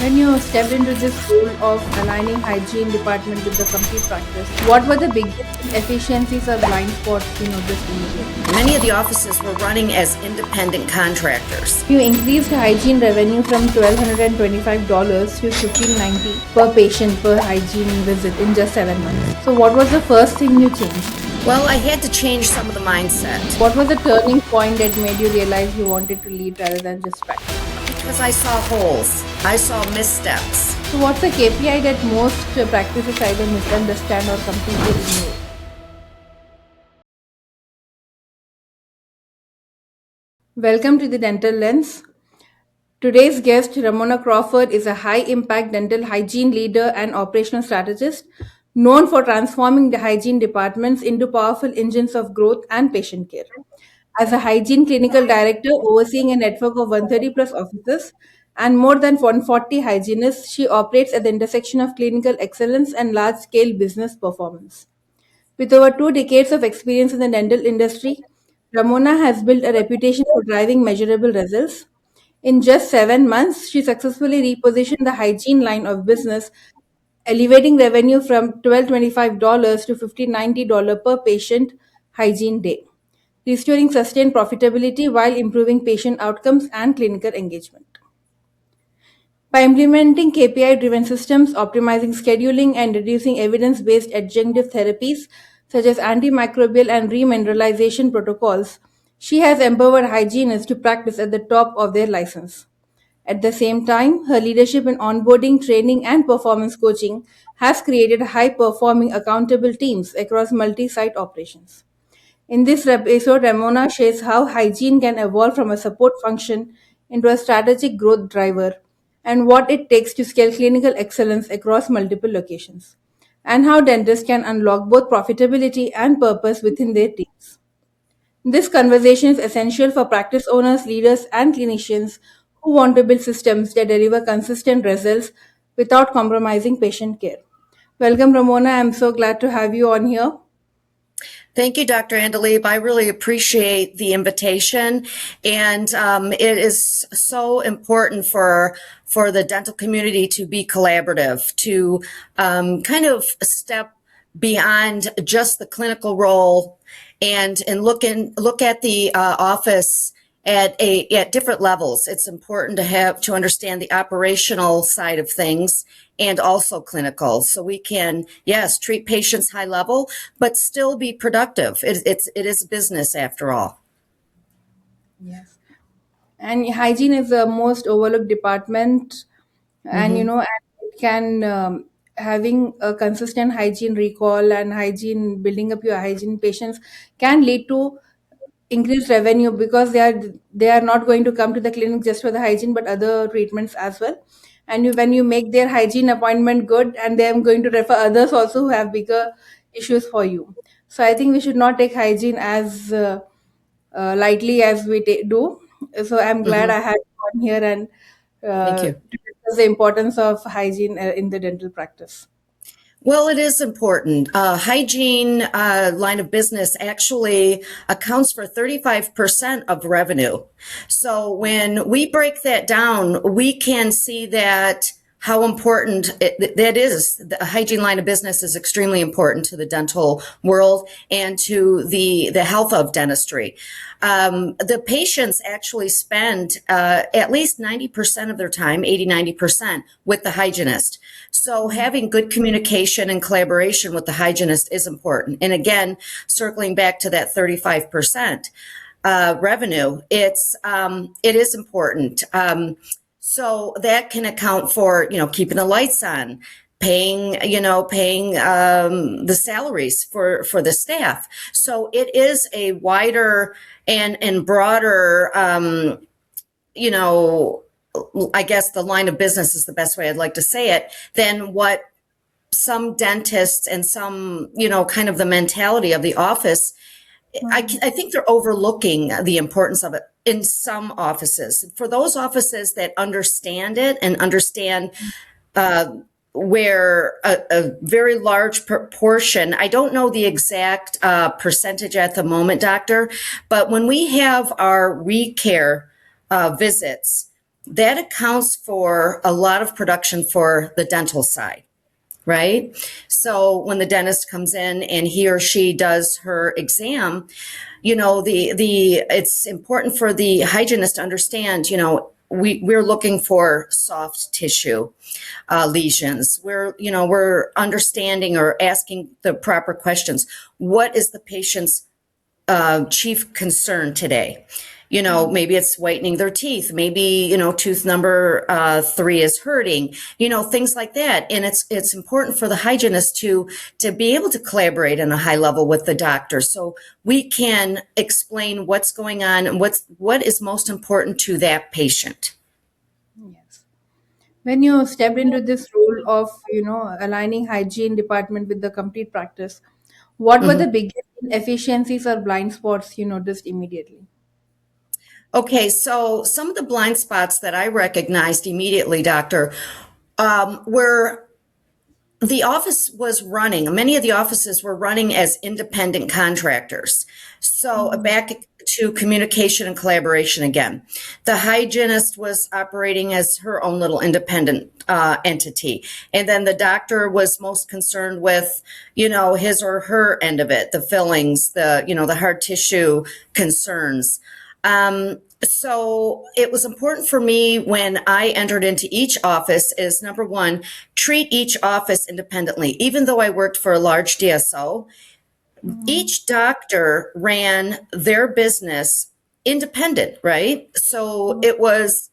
When you stepped into this role of aligning hygiene department with the complete practice, what were the biggest efficiencies or blind spots you noticed immediately? Many of the offices were running as independent contractors. You increased hygiene revenue from $1,225 to $1,590 per patient per hygiene visit in just 7 months. So, what was the first thing you changed? Well, I had to change some of the mindset What was the turning point that made you realize you wanted to lead rather than just practice? because I saw holes, I saw missteps. So, what's the KPI that most practices either misunderstand or completely ignore? Welcome to the Dental Lens. Today's guest, Ramona Crawford, is a high impact dental hygiene leader and operational strategist known for transforming the hygiene departments into powerful engines of growth and patient care. As a hygiene clinical director overseeing a network of 130 plus offices and more than 140 hygienists, she operates at the intersection of clinical excellence and large scale business performance. With over 2 decades of experience in the dental industry, Ramona has built a reputation for driving measurable results. In just 7 months, she successfully repositioned the hygiene line of business, elevating revenue from $1,225 to $1,590 per patient hygiene day, restoring sustained profitability while improving patient outcomes and clinical engagement. By implementing KPI driven systems, optimizing scheduling, and reducing evidence based adjunctive therapies such as antimicrobial and remineralization protocols, she has empowered hygienists to practice at the top of their license. At the same time, her leadership in onboarding, training, and performance coaching has created high performing accountable teams across multi site operations. In this episode, Ramona shares how hygiene can evolve from a support function into a strategic growth driver and what it takes to scale clinical excellence across multiple locations, and how dentists can unlock both profitability and purpose within their teams. This conversation is essential for practice owners, leaders, and clinicians who want to build systems that deliver consistent results without compromising patient care. Welcome, Ramona. I'm so glad to have you on here. Thank you, Dr. Andaleeb. I really appreciate the invitation, and it is so important for the dental community to be collaborative, to kind of step beyond just the clinical role and look at the office at different levels. It's important to understand the operational side of things and also clinical, so we can, yes, treat patients high level, but still be productive. It is business after all. Yes. And hygiene is the most overlooked department, and Mm-hmm. and it can having a consistent hygiene recall and hygiene building up your hygiene patients can lead to increased revenue because they are not going to come to the clinic just for the hygiene but other treatments as well. And when you make their hygiene appointment good, and they are going to refer others also who have bigger issues for you. So I think we should not take hygiene as lightly as we do. So I'm glad Mm-hmm. I had you on here and Thank you. to discuss the importance of hygiene in the dental practice. Well, it is important. Hygiene line of business actually accounts for 35% of revenue. So when we break that down, we can see that how important that is. The hygiene line of business is extremely important to the dental world and to the health of dentistry. The patients actually spend at least 90% of their time, 80-90%, with the hygienist. So having good communication and collaboration with the hygienist is important. And again, circling back to that 35% revenue, it is important. So that can account for, keeping the lights on, paying the salaries for the staff. So it is a wider and broader, I guess the line of business is the best way I'd like to say it, than what some dentists and some, kind of the mentality of the office. I think they're overlooking the importance of it in some offices. For those offices that understand it and understand where a very large proportion, I don't know the exact percentage at the moment, doctor, but when we have our recare visits, that accounts for a lot of production for the dental side, right? So when the dentist comes in and he or she does her exam, the it's important for the hygienist to understand, we're looking for soft tissue lesions. We're understanding or asking the proper questions. What is the patient's chief concern today? Maybe it's whitening their teeth. Maybe, tooth number 3 is hurting, things like that. And it's important for the hygienist to be able to collaborate on a high level with the doctor. So we can explain what's going on and what is most important to that patient. Yes. When you stepped into this role of, aligning hygiene department with the complete practice, what were the Mhm. biggest inefficiencies or blind spots you noticed immediately? Okay, so some of the blind spots that I recognized immediately, doctor, were the office was running, many of the offices were running as independent contractors. So Mm, back to communication and collaboration again. The hygienist was operating as her own little independent entity. And then the doctor was most concerned with, his or her end of it, the fillings, the hard tissue concerns. So it was important for me when I entered into each office is number one, treat each office independently. Even though I worked for a large DSO, mm, each doctor ran their business independent, right? So mm, it was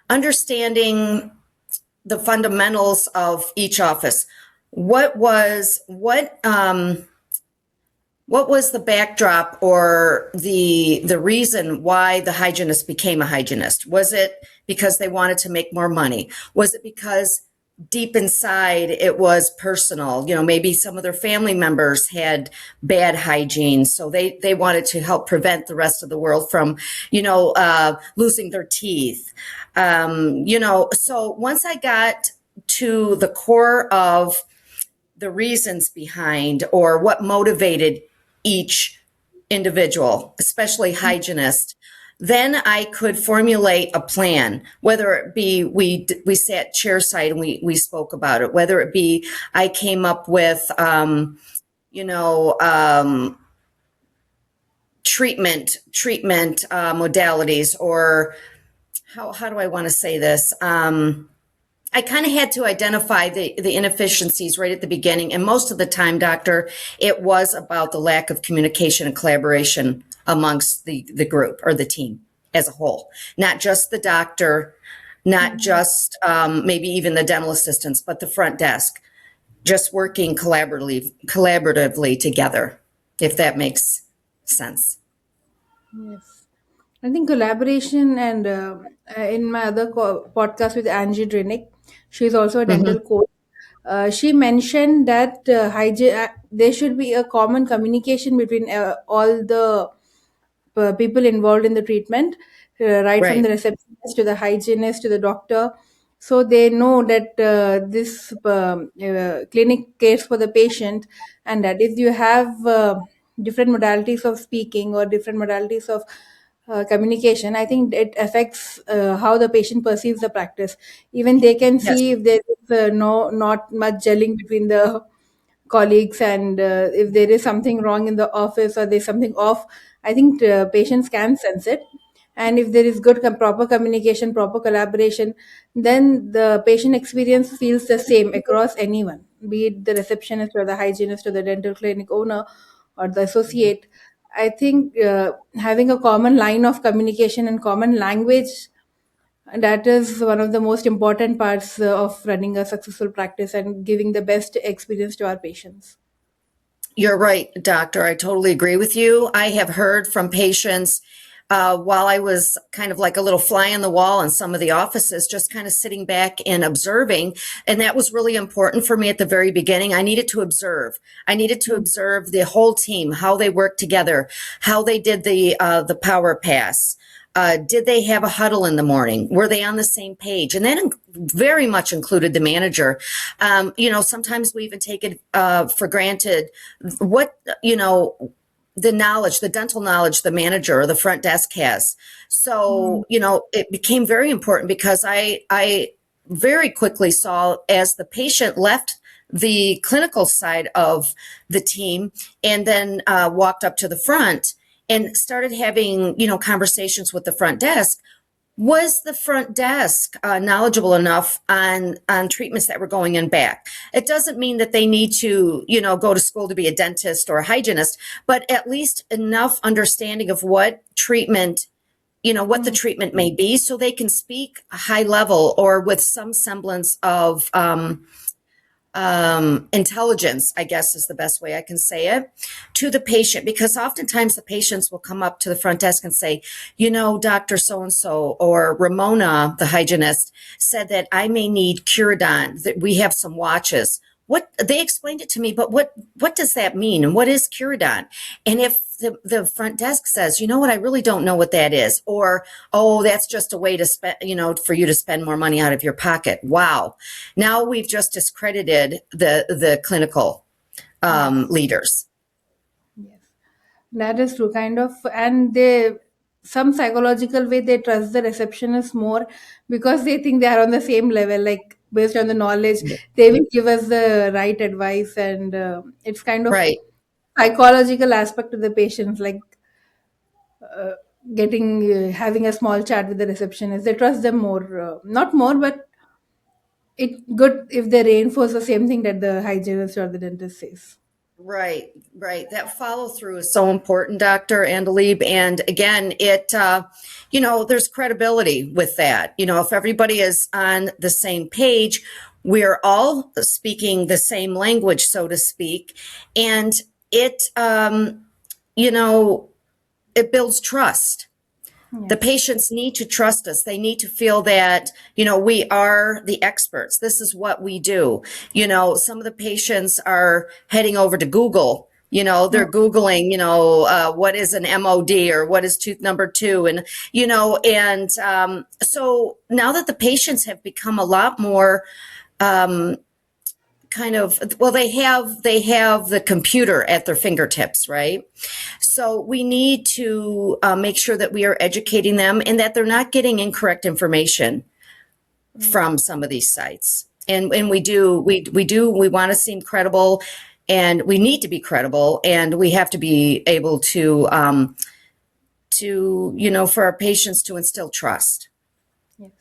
understanding the fundamentals of each office. What was what was the backdrop or the reason why the hygienist became a hygienist? Was it because they wanted to make more money? Was it because deep inside it was personal? Maybe some of their family members had bad hygiene, so they wanted to help prevent the rest of the world from, losing their teeth. So once I got to the core of the reasons behind or what motivated each individual, especially hygienist, then I could formulate a plan, whether it be we sat chairside and we spoke about it, whether it be I came up with, you know, um, treatment modalities, or how do I want to say this? I kind of had to identify the inefficiencies right at the beginning. And most of the time, doctor, it was about the lack of communication and collaboration amongst the group or the team as a whole, not just the doctor, not mm. just maybe even the dental assistants, but the front desk, just working collaboratively together, if that makes sense. Yes. I think collaboration and in my other podcast with Angie Drinick, she's also a dental Mm-hmm. coach. She mentioned that there should be a common communication between all the people involved in the treatment, right from Right. the receptionist to the hygienist to the doctor. So they know that this clinic cares for the patient, and that if you have different modalities of speaking or different modalities of communication, I think it affects how the patient perceives the practice. Even they can Yes. see if there is not much gelling between the colleagues, and if there is something wrong in the office or there's something off, I think patients can sense it. And if there is good proper communication, proper collaboration, then the patient experience feels the same across anyone, be it the receptionist or the hygienist or the dental clinic owner or the associate. I think having a common line of communication and common language, that is one of the most important parts of running a successful practice and giving the best experience to our patients. You're right, doctor. I totally agree with you. I have heard from patients while I was kind of like a little fly on the wall in some of the offices, just kind of sitting back and observing. And that was really important for me at the very beginning. I needed to observe. I needed to Mm, observe the whole team, how they worked together, how they did the power pass. Did they have a huddle in the morning? Were they on the same page? And that very much included the manager. Sometimes we even take it for granted what, the knowledge, the dental knowledge the manager or the front desk has. Mm. So, it became very important because I very quickly saw as the patient left the clinical side of the team and then walked up to the front and started having, conversations with the front desk. Was the front desk knowledgeable enough on treatments that were going in back? It doesn't mean that they need to, go to school to be a dentist or a hygienist, but at least enough understanding of what treatment, what the Mm. treatment may be, so they can speak a high level or with some semblance of intelligence, I guess is the best way I can say it, to the patient. Because oftentimes the patients will come up to the front desk and say, Dr. So-and-so or Ramona, the hygienist, said that I may need Curidon, that we have some watches. What they explained it to me, but what does that mean? And what is Curidon? And if the front desk says, what, I really don't know what that is, or, oh, that's just a way to spend, for you to spend more money out of your pocket. Wow. Now we've just discredited the clinical Yes. leaders. Yes. That is true, kind of, and they, some psychological way, they trust the receptionist more because they think they are on the same level, like based on the knowledge, they will give us the right advice, and it's kind of Right. psychological aspect to the patients, like uh, getting having a small chat with the receptionist. They trust them more, not more, but it good if they reinforce the same thing that the hygienist or the dentist says. Right, right. That follow through is so important, Dr. Andaleeb. And again, there's credibility with that. If everybody is on the same page, we're all speaking the same language, so to speak. And it, you know, it builds trust. The Yes. patients need to trust us. They need to feel that, we are the experts. This is what we do. Some of the patients are heading over to Google. They're Googling, what is an MOD or what is tooth number 2. And, so now that the patients have become a lot more, they have the computer at their fingertips, right? So we need to make sure that we are educating them and that they're not getting incorrect information from some of these sites. And we want to seem credible, and we need to be credible, and we have to be able to for our patients to instill trust. Yes.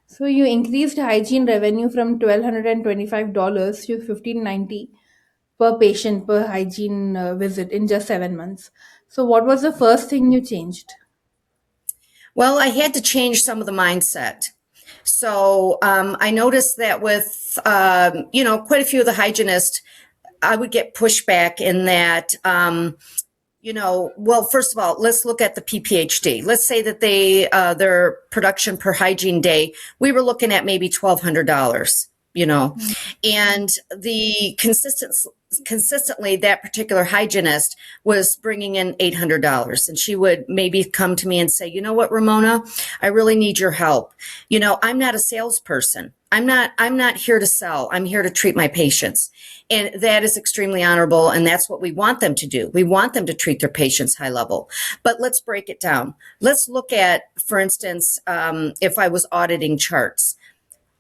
So you increased hygiene revenue from $1,225 to $1,590 per patient per hygiene visit in just 7 months. So what was the first thing you changed? Well, I had to change some of the mindset. So I noticed that with quite a few of the hygienists, I would get pushback in that. Well, first of all, let's look at the PPHD. Let's say that their production per hygiene day, we were looking at maybe $1,200, and the consistently that particular hygienist was bringing in $800, and she would maybe come to me and say, what, Ramona, I really need your help. I'm not a salesperson. I'm not here to sell. I'm here to treat my patients. And that is extremely honorable. And that's what we want them to do. We want them to treat their patients high level. But let's break it down. Let's look at, for instance, if I was auditing charts,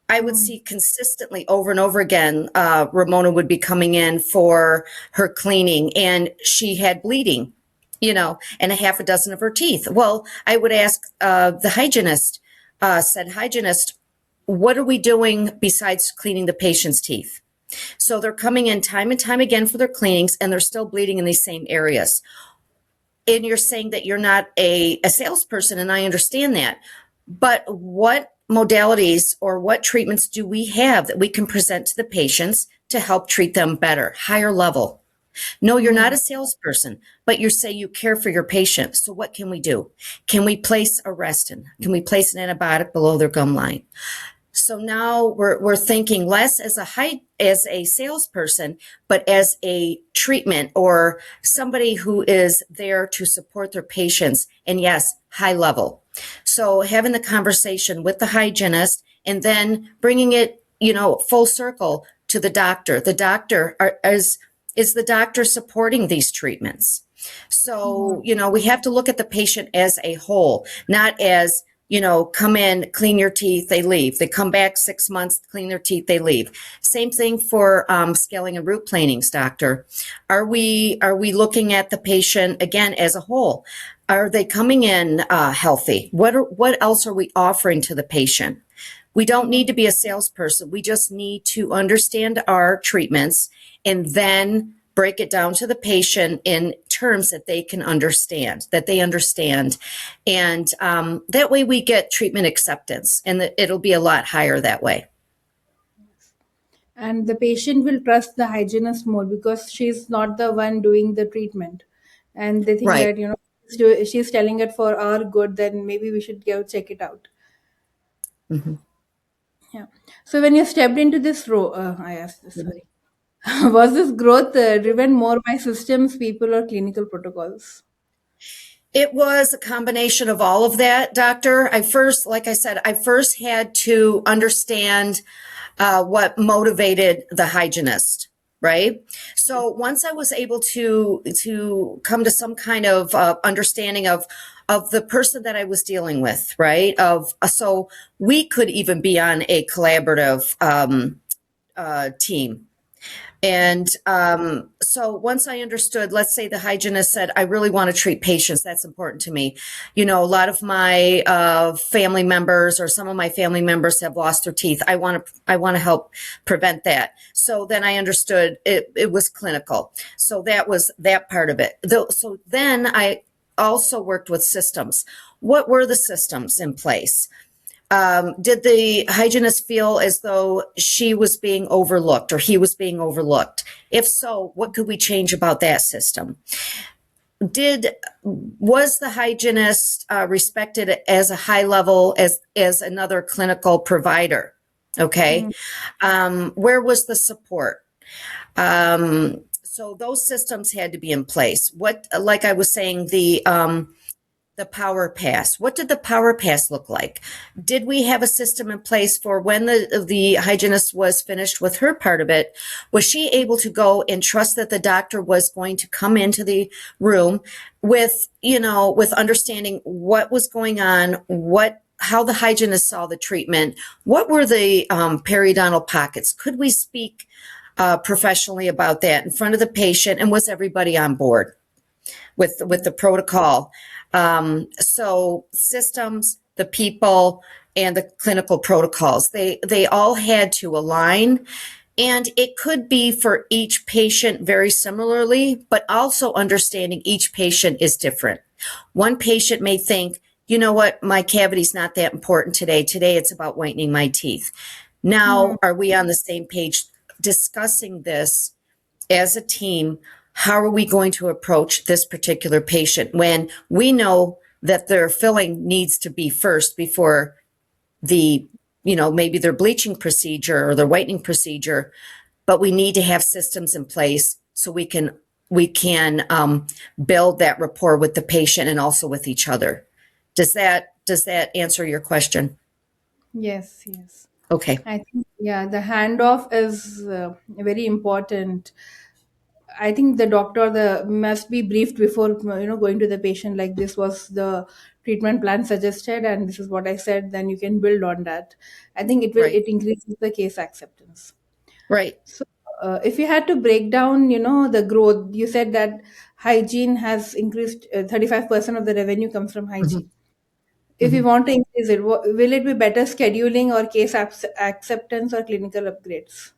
I would see consistently over and over again, Ramona would be coming in for her cleaning and she had bleeding, and a half a dozen of her teeth. Well, I would ask the hygienist, said hygienist, what are we doing besides cleaning the patient's teeth? So they're coming in time and time again for their cleanings, and they're still bleeding in these same areas. And you're saying that you're not a salesperson, and I understand that. But what modalities or what treatments do we have that we can present to the patients to help treat them better, higher level? No, you're not a salesperson, but you say you care for your patient. So what can we do? Can we place a Reston? Can we place an antibiotic below their gum line? So now we're thinking less as a salesperson, but as a treatment or somebody who is there to support their patients. And yes, high level. So having the conversation with the hygienist and then bringing it, full circle to the doctor. The doctor is is the doctor supporting these treatments? Mhm. So, we have to look at the patient as a whole, not as, come in, clean your teeth, they leave. They come back 6 months, clean their teeth, they leave. Same thing for scaling and root planings, doctor. Are we looking at the patient again as a whole? Are they coming in healthy? What else are we offering to the patient? We don't need to be a salesperson. We just need to understand our treatments and then break it down to the patient in terms that they can understand, that they understand. And that way we get treatment acceptance, and it'll be a lot higher that way. And the patient will trust the hygienist more because she's not the one doing the treatment, and they think Right. that she's telling it for our good, then maybe we should go check it out. Mhm. Yeah. So when you stepped into this role, I asked this, sorry. Was this growth driven more by systems, people, or clinical protocols? It was a combination of all of that, doctor. Like I said, I first had to understand what motivated the hygienist, right? So once I was able to come to some kind of understanding of the person that I was dealing with, right? So we could even be on a collaborative team. And so once I understood, let's say the hygienist said, I really want to treat patients. That's important to me. A lot of my family members or some of my family members have lost their teeth. I want to help prevent that. So then I understood it was clinical. So that was that part of it. So then I also worked with systems. What were the systems in place? Did the hygienist feel as though she was being overlooked or he was being overlooked? If so, what could we change about that system? Was the hygienist respected as a high level as another clinical provider? Okay. Mm. Where was the support? So those systems had to be in place. Like I was saying, the power pass. What did the power pass look like? Did we have a system in place for when the hygienist was finished with her part of it? Was she able to go and trust that the doctor was going to come into the room with understanding what was going on, how the hygienist saw the treatment? What were the periodontal pockets? Could we speak professionally about that in front of the patient? And was everybody on board with the protocol? So systems, the people, and the clinical protocols, they all had to align. And it could be for each patient very similarly, but also understanding each patient is different. One patient may think, you know what, my cavity's not that important today. Today it's about whitening my teeth. Hmm. Now, are we on the same page discussing this as a team? How are we going to approach this particular patient when we know that their filling needs to be first before maybe their bleaching procedure or their whitening procedure, but we need to have systems in place so we can build that rapport with the patient and also with each other. Does that answer your question? Yes, yes. Okay. I think, yeah, the handoff is very important. I think the doctor the must be briefed before going to the patient, like this was the treatment plan suggested and this is what I said, then you can build on that. I think Right. it increases the case acceptance. Right. So if you had to break down the growth, you said that hygiene has increased, 35% of the revenue comes from Mhm. hygiene. If you Mhm. want to increase it, will it be better scheduling or acceptance or clinical upgrades?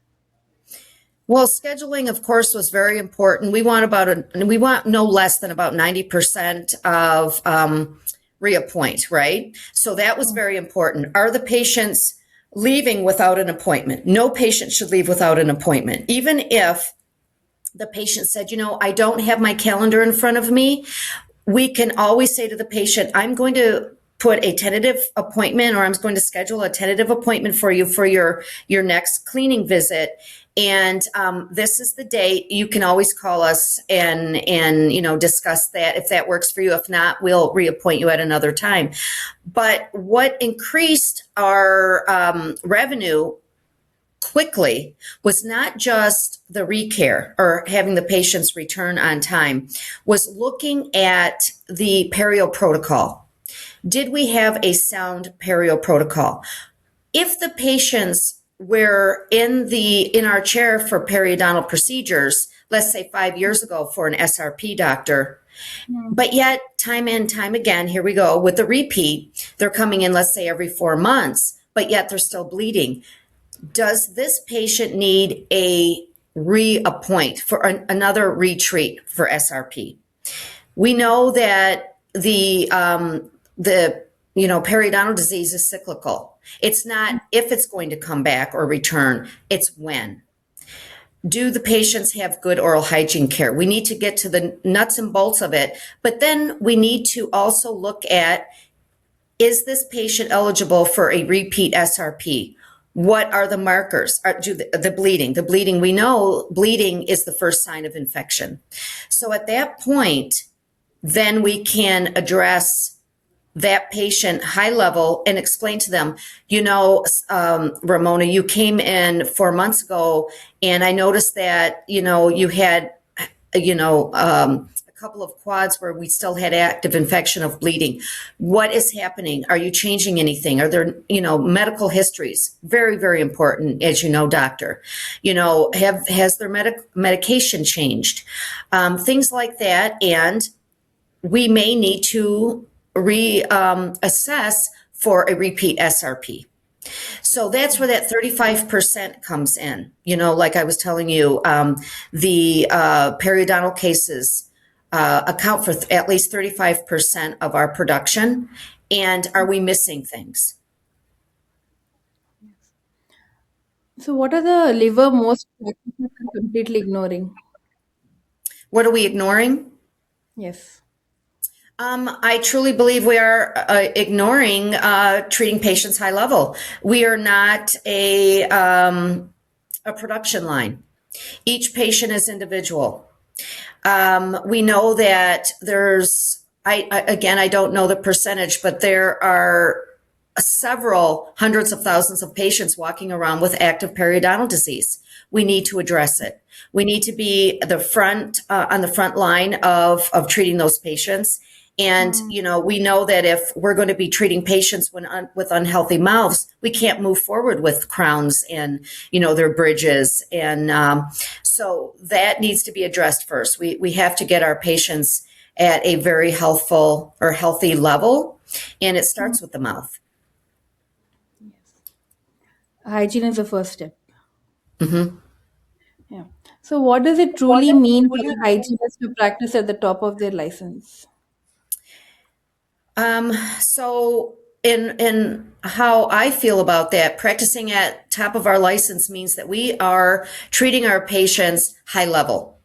Well, scheduling, of course, was very important. We want no less than about 90% of reappoint, right? So that was very important. Are the patients leaving without an appointment? No patient should leave without an appointment. Even if the patient said, I don't have my calendar in front of me, we can always say to the patient, I'm going to put a tentative appointment, or I'm going to schedule a tentative appointment for you for your next cleaning visit. And this is the date. You can always call us and discuss that if that works for you. If not, we'll reappoint you at another time. But what increased our revenue quickly was not just the recare or having the patients return on time, was looking at the perio protocol. Did we have a sound perio protocol? If the patients were in our chair for periodontal procedures, let's say 5 years ago for an SRP doctor, but yet time and time again, here we go with the repeat, they're coming in, let's say every 4 months, but yet they're still bleeding. Does this patient need a reappoint for another retreat for SRP? We know that the periodontal disease is cyclical. It's not if it's going to come back or return, it's when. Do the patients have good oral hygiene care? We need to get to the nuts and bolts of it, but then we need to also look at, is this patient eligible for a repeat SRP? What are the markers? The bleeding. The bleeding, we know bleeding is the first sign of infection. So at that point, then we can address that patient high level and explain to them, Ramona, you came in 4 months ago and I noticed that, you had, a couple of quads where we still had active infection of bleeding. What is happening? Are you changing anything? Are there, medical histories? Very, very important, as you know, doctor. Has their medication changed? Things like that. And we may need to assess for a repeat SRP. So that's where that 35% comes in. Like I was telling you, the periodontal cases account for at least 35% of our production. And are we missing things? So, what are the liver most practices are completely ignoring? What are we ignoring? Yes. I truly believe we are ignoring treating patients high level. We are not a production line. Each patient is individual. We know that I don't know the percentage, but there are several hundreds of thousands of patients walking around with active periodontal disease. We need to address it. We need to be on the front line of treating those patients. And, we know that if we're going to be treating patients with unhealthy mouths, we can't move forward with crowns and, their bridges. And so that needs to be addressed first. We have to get our patients at a very healthy level. And it starts with the mouth. Hygiene is the first step. Mm-hmm. Yeah. So, what does it truly mean for the hygienist to practice at the top of their license? So in how I feel about that, practicing at top of our license means that we are treating our patients high level.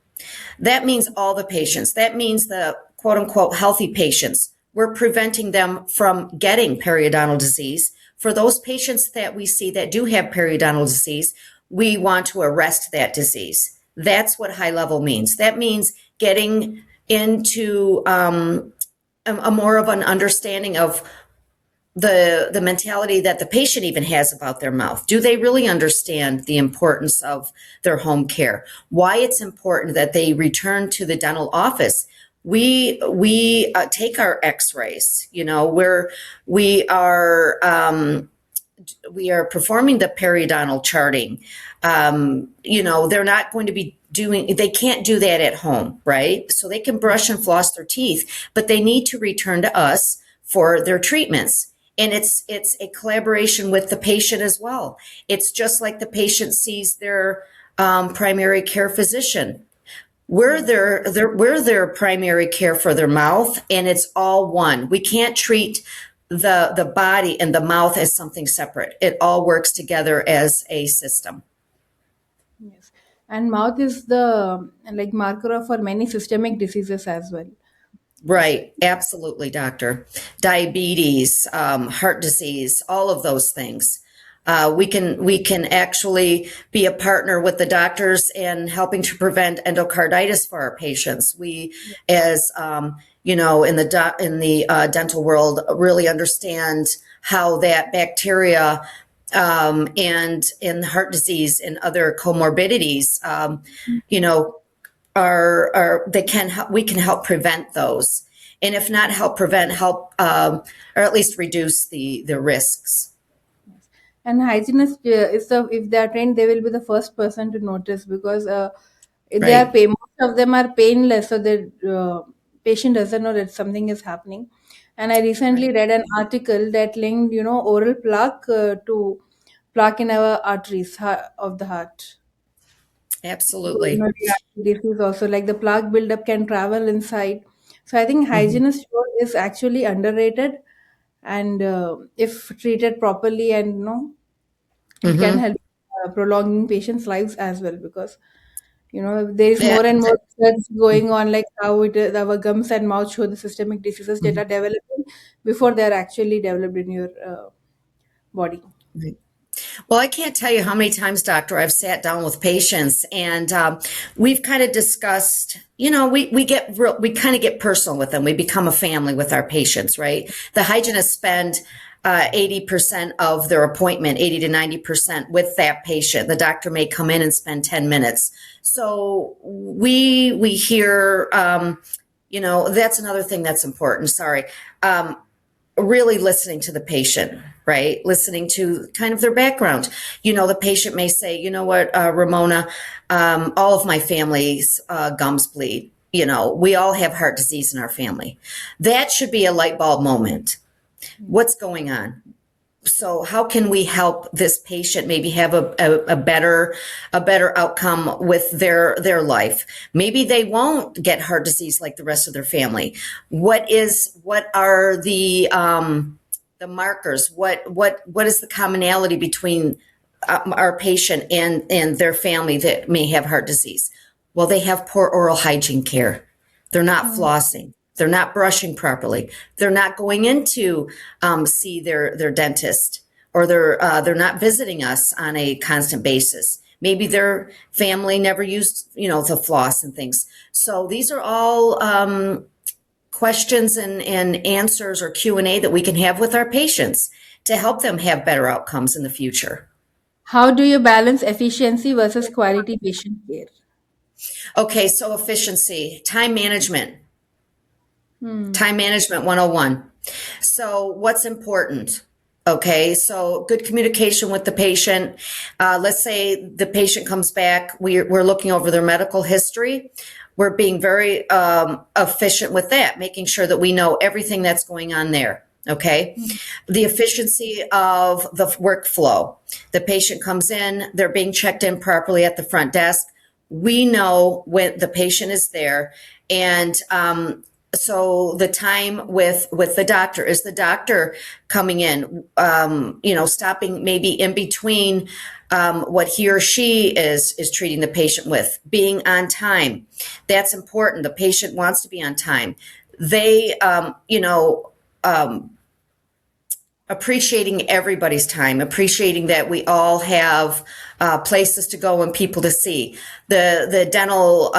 That means all the patients. That means the quote unquote healthy patients. We're preventing them from getting periodontal disease. For those patients that we see that do have periodontal disease, we want to arrest that disease. That's what high level means. That means getting into a more of an understanding of the mentality that the patient even has about their mouth. Do they really understand the importance of their home care? Why it's important that they return to the dental office? We take our X-rays. We are performing the periodontal charting. They're not going to be they can't do that at home, right? So they can brush and floss their teeth, but they need to return to us for their treatments. And it's a collaboration with the patient as well. It's just like the patient sees their primary care physician. We're their primary care for their mouth, and it's all one. We can't treat the body and the mouth as something separate. It all works together as a system. Yes. And mouth is the marker for many systemic diseases as well. Right. Absolutely, doctor. Diabetes, heart disease, all of those things. We can actually be a partner with the doctors in helping to prevent endocarditis for our patients. We, as in the dental world, really understand how that bacteria and heart disease and other comorbidities, you know, are they can help, we can help prevent those, and if not help prevent, help or at least reduce the risks. And hygienist is the if they are trained, they will be the first person to notice because they are Right. most of them are painless, so the patient doesn't know that something is happening. And I recently Right. read an article that linked, oral plaque to plaque in our arteries of the heart. Absolutely. This is also like the plaque buildup can travel inside. So I think Hmm. hygienist role is actually underrated, and if treated properly, and it can Hmm. help prolonging patients' lives as well, because there is Yeah. more and more research going on, like how our gums and mouth show the systemic diseases that Mhm. are developing before they are actually developed in your body. Right. Well, I can't tell you how many times, doctor, I've sat down with patients and we've kind of discussed, we kind of get personal with them. We become a family with our patients, right? The hygienists spend 80% of their appointment, 80 to 90% with that patient. The doctor may come in and spend 10 minutes. So we hear, that's another thing that's important. Sorry. Really listening to the patient, right? Listening to kind of their background. The patient may say, you know what, Ramona, all of my family's gums bleed. We all have heart disease in our family. That should be a light bulb moment. What's going on? So how can we help this patient maybe have a better outcome with their life? Maybe they won't get heart disease like the rest of their family. What are the markers? What is the commonality between our patient and their family that may have heart disease? Well, they have poor oral hygiene care. They're not Mm. flossing. They're not brushing properly. They're not going in to see their dentist, or they're not visiting us on a constant basis. Maybe their family never used the floss and things. So these are all questions and answers, or Q&A, that we can have with our patients to help them have better outcomes in the future. How do you balance efficiency versus quality patient care? Okay, so efficiency, Hmm. time management 101. So, what's important? Okay, so good communication with the patient. Let's say the patient comes back, we're looking over their medical history. We're being very efficient with that, making sure that we know everything that's going on there. Okay, Hmm. the efficiency of the workflow. The patient comes in, they're being checked in properly at the front desk. We know when the patient is there, and so the time with the doctor, is the doctor coming in, stopping maybe in between what he or she is treating the patient with, being on time. That's important. The patient wants to be on time. They appreciating everybody's time, appreciating that we all have places to go and people to see. The dental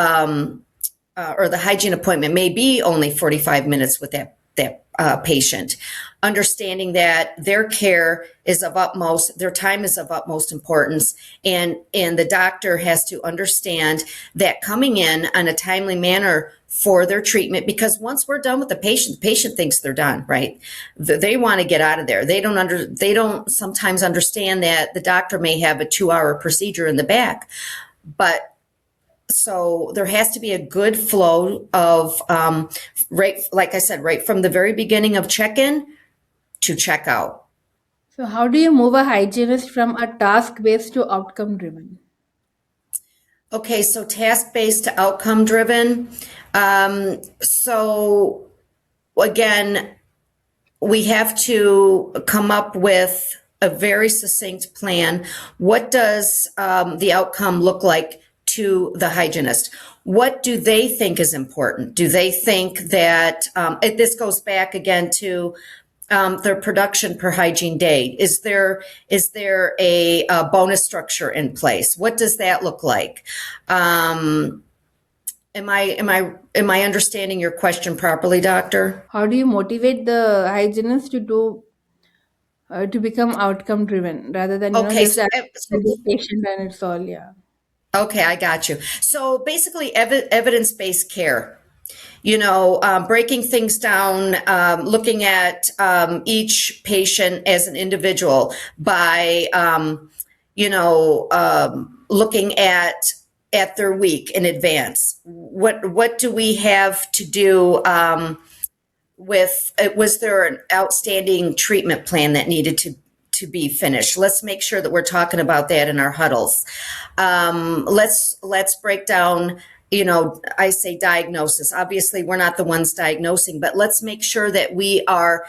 or the hygiene appointment may be only 45 minutes with that patient. Understanding that their care is of utmost, their time is of utmost importance, and the doctor has to understand that coming in on a timely manner for their treatment, because once we're done with the patient thinks they're done, right? They want to get out of there. They don't sometimes understand that the doctor may have a 2-hour procedure in the back, but so there has to be a good flow of right, like I said, right from the very beginning of check-in to check-out. So how do you move a hygienist from a task based to outcome driven? Okay, so task-based to outcome-driven. So again, we have to come up with a very succinct plan. What does the outcome look like to the hygienist? What do they think is important? Do they think that this goes back again to their production per hygiene day? Is there a bonus structure in place? What does that look like? Am I understanding your question properly, doctor? How do you motivate the hygienist to do to become outcome driven rather than Okay, just so, that the patient and it's all. Yeah. okay, I got you. So basically, evidence-based care. Breaking things down, looking at each patient as an individual by, looking at their week in advance. What do we have to do? Was there an outstanding treatment plan that needed to be finished? Let's make sure that we're talking about that in our huddles. Let's break down, I say diagnosis. Obviously, we're not the ones diagnosing, but let's make sure that we are,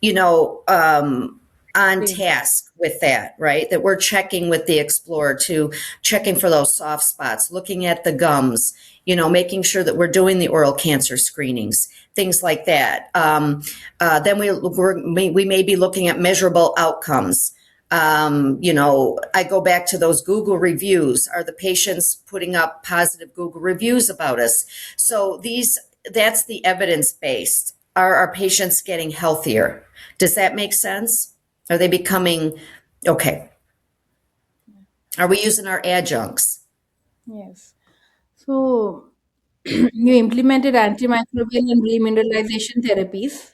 you know, um, on Great. task with that, right? That we're checking with the Explorer to checking for those soft spots, looking at the gums, making sure that we're doing the oral cancer screenings, things like that. Then we may be looking at measurable outcomes. I go back to those Google reviews. Are the patients putting up positive Google reviews about us? So that's the evidence based. Are our patients getting healthier? Does that make sense? Are they becoming okay? Are we using our adjuncts? Yes. So you implemented antimicrobial and remineralization therapies.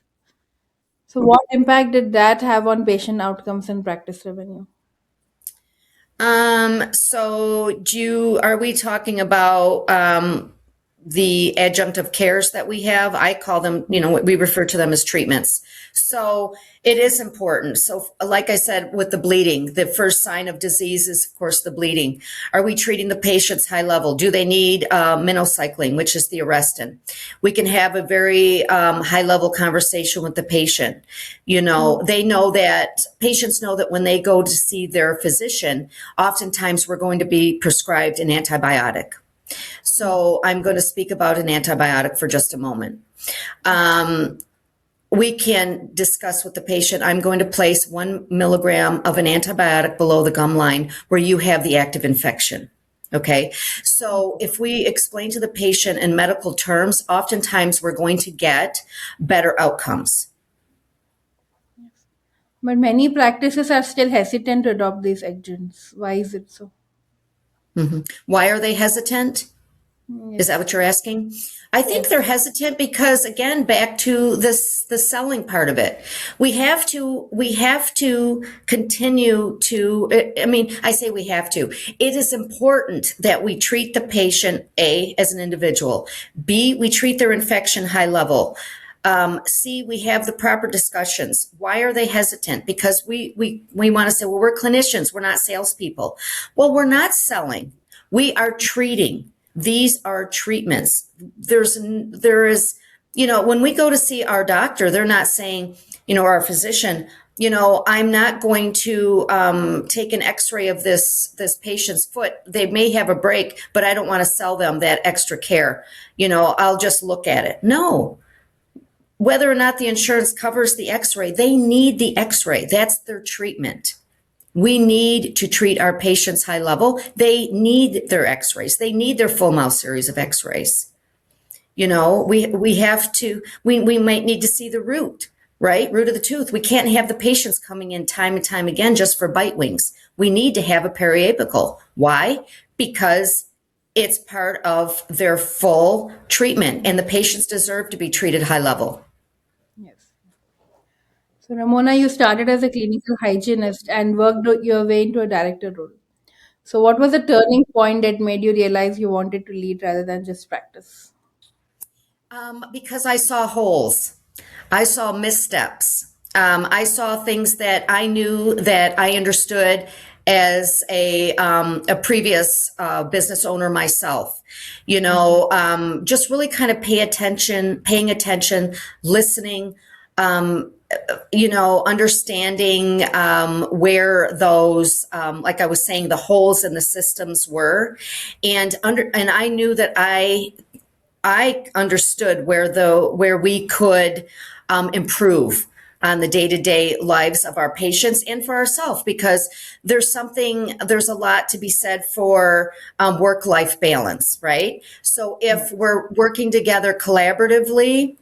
So what impact did that have on patient outcomes and practice revenue? So are we talking about the adjunctive cares that we have? I call them, we refer to them as treatments. So it is important. So like I said, with the bleeding, the first sign of disease is of course the bleeding. Are we treating the patients high level? Do they need minocycline, which is the arrestin? We can have a very high level conversation with the patient. They know that patients know that when they go to see their physician, oftentimes we're going to be prescribed an antibiotic. So I'm going to speak about an antibiotic for just a moment. We can discuss with the patient, I'm going to place 1 milligram of an antibiotic below the gum line where you have the active infection. Okay. So if we explain to the patient in medical terms, oftentimes we're going to get better outcomes. But many practices are still hesitant to adopt these agents. Why is it so? Why are they hesitant? Is that Yes. what you're asking? I think they're Yes. hesitant because again, back to the selling part of it. We have to continue to, I mean, I say we have to. It is important that we treat the patient, A, as an individual. B, we treat their infection high level. C, we have the proper discussions. Why are they hesitant? Because we want to say, well, we're clinicians. We're not salespeople. Well, we're not selling. We are treating. These are treatments. There is, when we go to see our doctor, they're not saying, our physician, I'm not going to take an x-ray of this patient's foot. They may have a break, but I don't want to sell them that extra care. I'll just look at it. No, whether or not the insurance covers the x-ray, they need the x-ray. That's their treatment. We need to treat our patients high level. They need their x-rays. They need their full mouth series of x-rays. We have to, we might need to see the root, right? Root of the tooth. We can't have the patients coming in time and time again just for bite wings. We need to have a periapical. Why? Because it's part of their full treatment and the patients deserve to be treated high level. Yes. So Ramona, you started as a clinical hygienist and worked your way into a director role. So what was the turning point that made you realize you wanted to lead rather than just practice? Because I saw holes, I saw missteps. I saw things that I knew that I understood as a previous business owner myself. Just really kind of paying attention, listening. Understanding where those, like I was saying, the holes in the systems were, and I knew that I understood where we could improve on the day-to-day lives of our patients and for ourselves, because there's a lot to be said for work-life balance, right? So if we're working together collaboratively,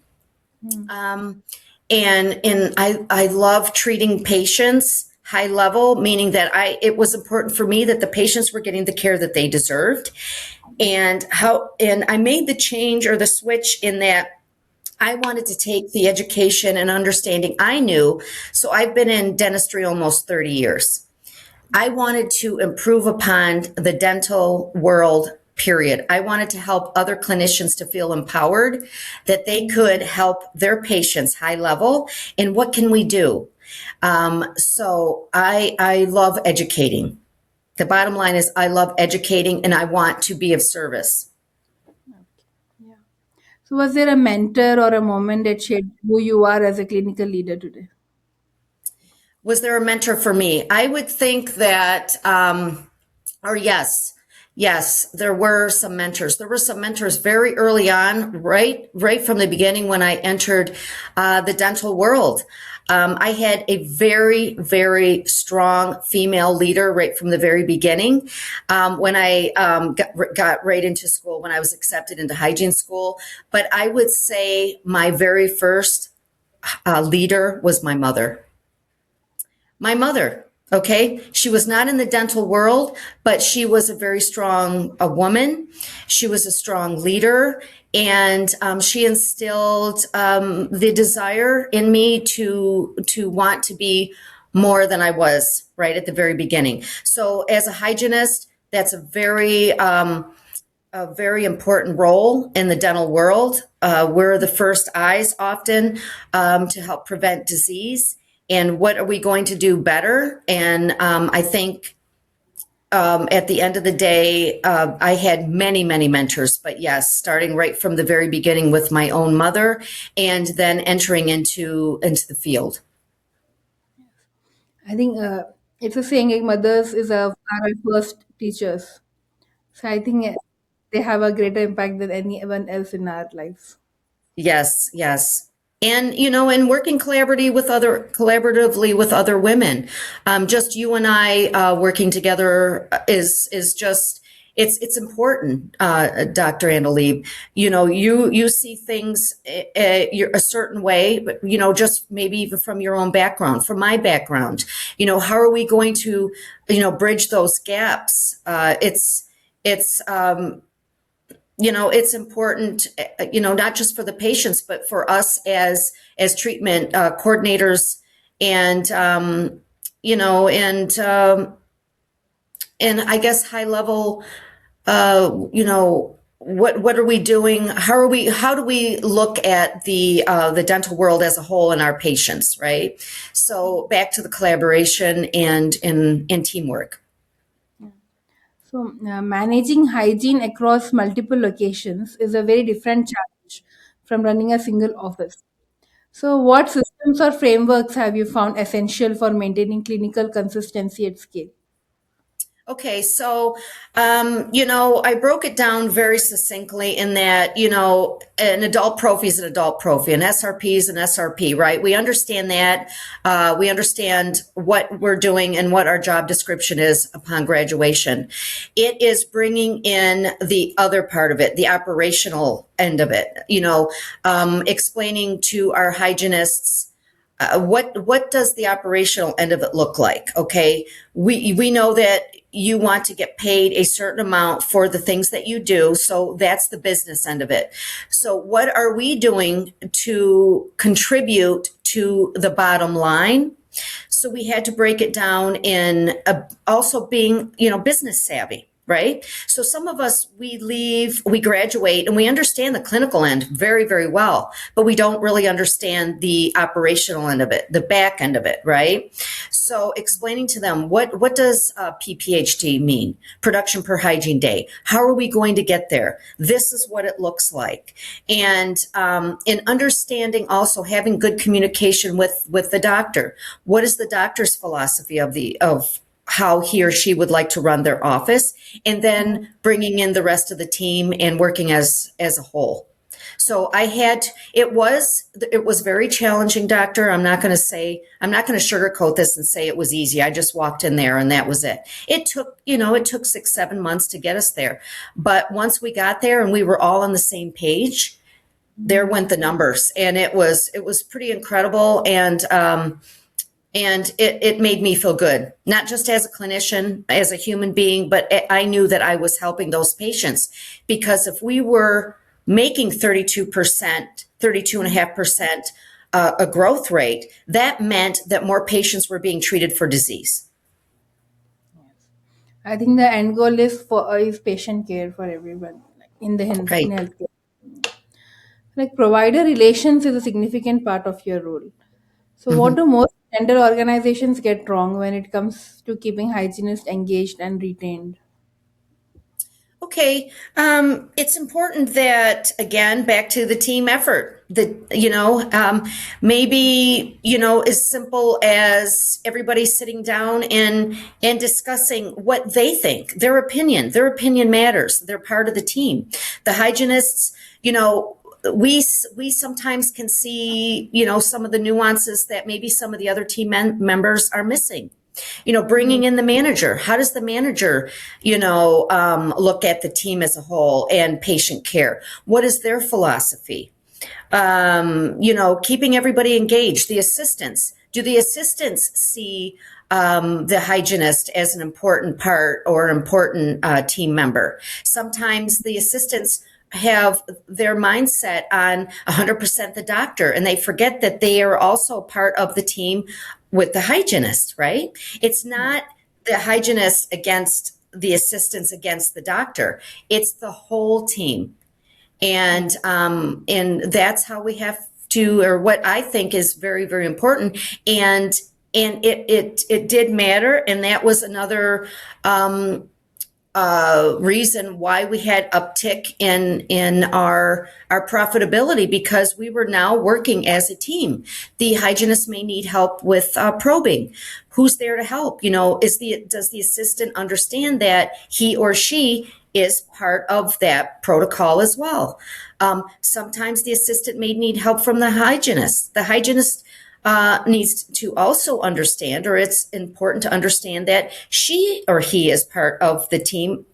And I love treating patients high level, meaning that it was important for me that the patients were getting the care that they deserved. And I made the change or the switch in that I wanted to take the education and understanding I knew. So I've been in dentistry almost 30 years. I wanted to improve upon the dental world, period. I wanted to help other clinicians to feel empowered that they could help their patients high level. And what can we do? So I love educating. The bottom line is I love educating and I want to be of service. Yeah. So, was there a mentor or a moment that shaped who you are as a clinical leader today? Was there a mentor for me? I would think that, or yes, there were some mentors. There were some mentors very early on, right from the beginning when I entered the dental world. I had a very, very strong female leader right from the very beginning. When I got right into school, when I was accepted into hygiene school. But I would say my very first leader was my mother. My mother, okay? She was not in the dental world, but she was a very strong a woman. She was a strong leader, and she instilled the desire in me to want to be more than I was right at the very beginning. So as a hygienist, that's a very important role in the dental world. We're the first eyes often to help prevent disease. And what are we going to do better? And I think at the end of the day, I had many, many mentors. But yes, starting right from the very beginning with my own mother, and then entering into the field. I think it's a saying like mothers are our first teachers. So I think they have a greater impact than anyone else in our lives. Yes, yes. And and working collaboratively with other women, just you and I working together is just it's important, Dr. Andaleeb. You see things you're a certain way, but just maybe even from your own background, from my background. How are we going to bridge those gaps? It's important, not just for the patients, but for us as treatment coordinators, and you know, and and I guess high level, what are we doing? How do we look at the dental world as a whole and our patients, right? So back to the collaboration and teamwork. So, managing hygiene across multiple locations is a very different challenge from running a single office. So, what systems or frameworks have you found essential for maintaining clinical consistency at scale? Okay, so I broke it down very succinctly in that, an adult prophy is an adult prophy, an SRP is an SRP, right? We understand that. We understand what we're doing and what our job description is upon graduation. It is bringing in the other part of it, the operational end of it, explaining to our hygienists what does the operational end of it look like? Okay, we know that you want to get paid a certain amount for the things that you do, so that's the business end of it. So what are we doing to contribute to the bottom line? So we had to break it down in also being, business savvy. Right. So some of us, we graduate and we understand the clinical end very, very well, but we don't really understand the operational end of it, the back end of it. Right. So explaining to them what does PPHD mean? Production per hygiene day. How are we going to get there? This is what it looks like. And in understanding also having good communication with the doctor. What is the doctor's philosophy of how he or she would like to run their office, and then bringing in the rest of the team and working as a whole. So it was very challenging, doctor. I'm not going to sugarcoat this and say it was easy. I just walked in there and that was it. It took 6-7 months to get us there. But once we got there and we were all on the same page, There went the numbers, and it was pretty incredible, and it made me feel good, not just as a clinician, as a human being, but I knew that I was helping those patients, because if we were making 32%, 32.5% a growth rate, that meant that more patients were being treated for disease. I think the end goal is patient care for everyone, like in Right. healthcare. Like provider relations is a significant part of your role. So, what Mhm. do most dental organizations get wrong when it comes to keeping hygienists engaged and retained? Okay, it's important that, again, back to the team effort. Maybe as simple as everybody sitting down and discussing what they think, their opinion. Their opinion matters. They're part of the team. The hygienists, we sometimes can see some of the nuances that maybe some of the other team members are missing. Bringing Yes. in the manager. How does the manager, look at the team as a whole and patient care? What is their philosophy? Keeping everybody engaged. The assistants. Do the assistants see the hygienist as an important part or an important team member? Sometimes the assistants have their mindset on 100% the doctor, and they forget that they are also part of the team with the hygienist, right? It's not the hygienist against the assistants against the doctor. It's the whole team. And that's how we have to, or what I think is very, very important. And it did matter. And that was another reason why we had uptick in our profitability, because we were now working as a team. The hygienist may need help with probing. Who's there to help? Does the assistant understand that he or she is part of that protocol as well? Sometimes the assistant may need help from the hygienist. The hygienist needs to also understand, or it's important to understand, that she or he is part of the team.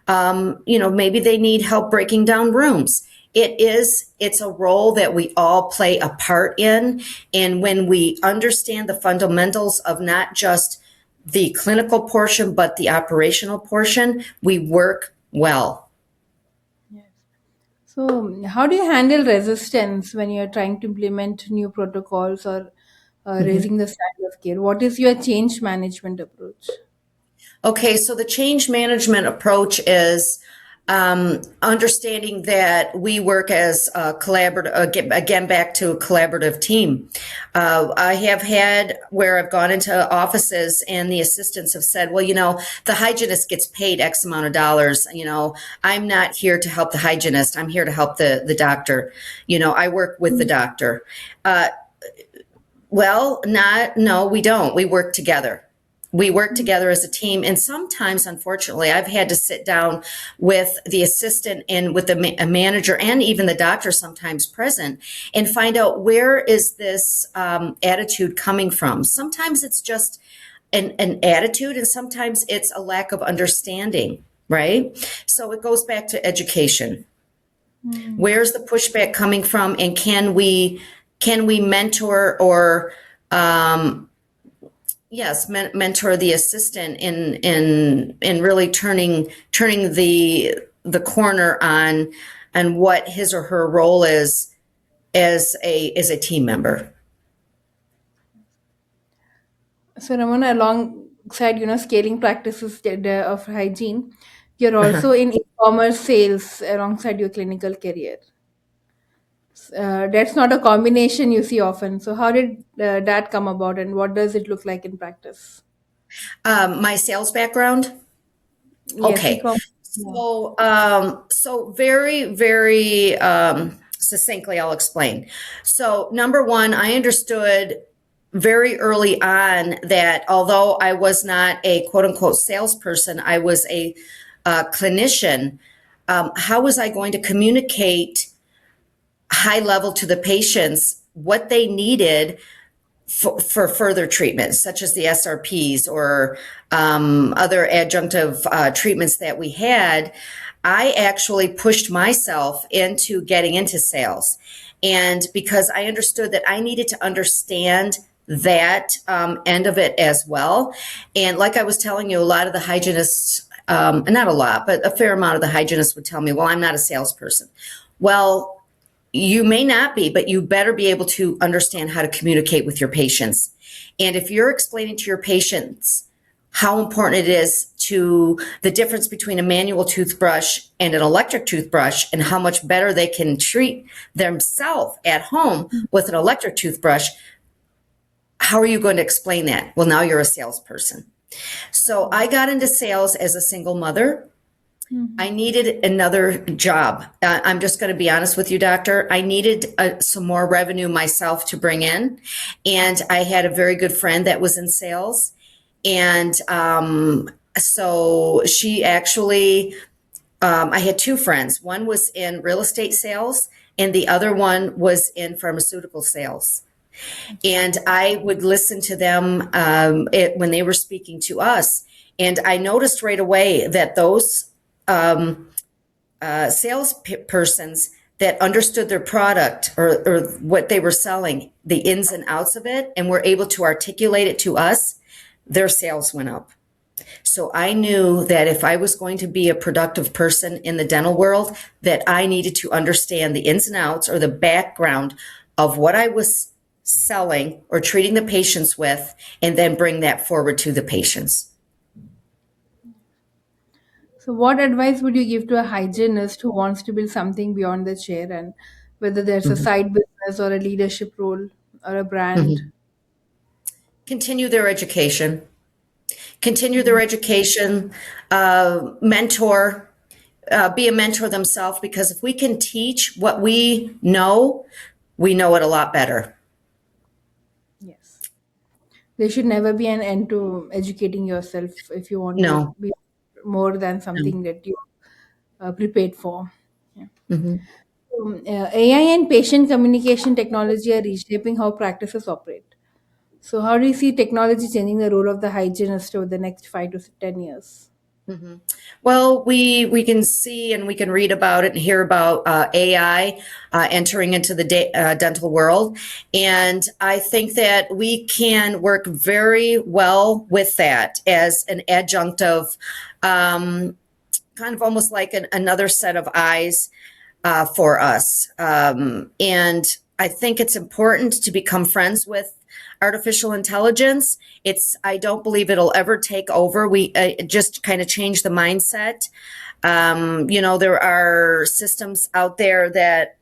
Maybe they need help breaking down rooms. It's a role that we all play a part in. And when we understand the fundamentals of not just the clinical portion, but the operational portion, we work well. Yes. So, how do you handle resistance when you're trying to implement new protocols or raising the standard of care? What is your change management approach? Okay, so the change management approach is understanding that we work as a collaborative, again, back to a collaborative team. I have had where I've gone into offices and the assistants have said, well, the hygienist gets paid X amount of dollars. I'm not here to help the hygienist. I'm here to help the doctor. I work with the doctor. No, we don't. We work together. We work together as a team. And sometimes, unfortunately, I've had to sit down with the assistant and with a manager and even the doctor sometimes present and find out, where is this attitude coming from? Sometimes it's just an attitude, and sometimes it's a lack of understanding, right? So it goes back to education. Where's the pushback coming from, and can we mentor or mentor the assistant in really turning the corner on what his or her role is as a team member. So, Ramona, alongside scaling practices of hygiene, you're also in e-commerce sales alongside your clinical career. That's not a combination you see often. So, how did that come about, and what does it look like in practice? My sales background. Yes, Okay. e-commerce. Yeah. So very, very succinctly, I'll explain. So number one, I understood very early on that although I was not a quote unquote salesperson, I was a clinician. How was I going to communicate high level to the patients what they needed for further treatments, such as the SRPs or other adjunctive treatments that we had? I actually pushed myself into getting into sales. And because I understood that I needed to understand that end of it as well. And like I was telling you, a lot of the hygienists, not a lot, but a fair amount of the hygienists would tell me, well, I'm not a salesperson. Well, you may not be, but you better be able to understand how to communicate with your patients. And if you're explaining to your patients how important it is to the difference between a manual toothbrush and an electric toothbrush and how much better they can treat themselves at home with an electric toothbrush, how are you going to explain that? Well, now you're a salesperson. So I got into sales as a single mother. I needed another job. I'm just going to be honest with you, doctor. I needed some more revenue myself to bring in. And I had a very good friend that was in sales. And so she actually, I had two friends. One was in real estate sales, and the other one was in pharmaceutical sales. And I would listen to them when they were speaking to us. And I noticed right away that those salespersons that understood their product or what they were selling, the ins and outs of it, and were able to articulate it to us, their sales went up. So I knew that if I was going to be a productive person in the dental world, that I needed to understand the ins and outs or the background of what I was selling or treating the patients with, and then bring that forward to the patients. So, what advice would you give to a hygienist who wants to build something beyond the chair, and whether there's a Mhm. side business or a leadership role or a brand? Mhm. Continue their education. Continue their Mhm. education. Mentor. Be a mentor themselves, because if we can teach what we know it a lot better. Yes. There should never be an end to educating yourself if you want to No. be more than No. something that you prepared for. Yeah. Mhm. AI and patient communication technology are reshaping how practices operate. So, how do you see technology changing the role of the hygienist over the next 5 to 10 years? Mhm. Well, we can see and we can read about it and hear about AI entering into the dental world, and I think that we can work very well with that as an adjunct of kind of almost like another set of eyes for us. And I think it's important to become friends with artificial intelligence. I don't believe it'll ever take over. We just kind of change the mindset. There are systems out there that,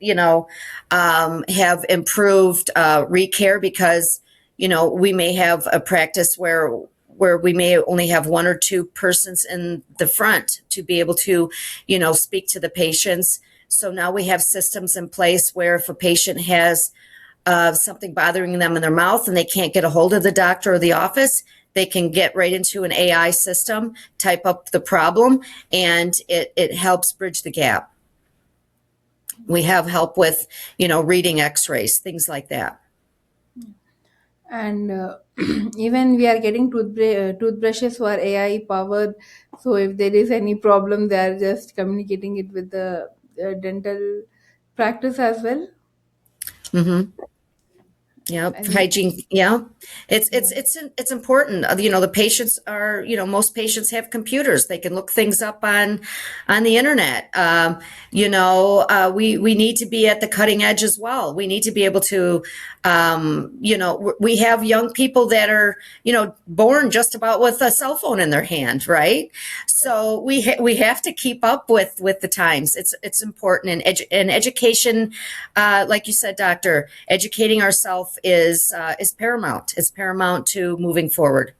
have improved recare, because, we may have a practice where we may only have one or two persons in the front to be able to, speak to the patients. So now we have systems in place where if a patient has something bothering them in their mouth and they can't get a hold of the doctor or the office, they can get right into an AI system, type up the problem, and it helps bridge the gap. We have help with, reading x-rays, things like that. And even we are getting toothbrushes who are AI powered. So if there is any problem, they are just communicating it with the dental practice as well. Mm-hmm. Yeah, I think, hygiene. Yeah, it's yeah. it's it's it's important. The patients are, most patients have computers. They can look things up on the internet. We need to be at the cutting edge as well. We need to be able to, we have young people that are, born just about with a cell phone in their hand, right? So we have to keep up with the times. It's important, and education, like you said, doctor, educating ourselves is paramount. It's paramount to moving forward.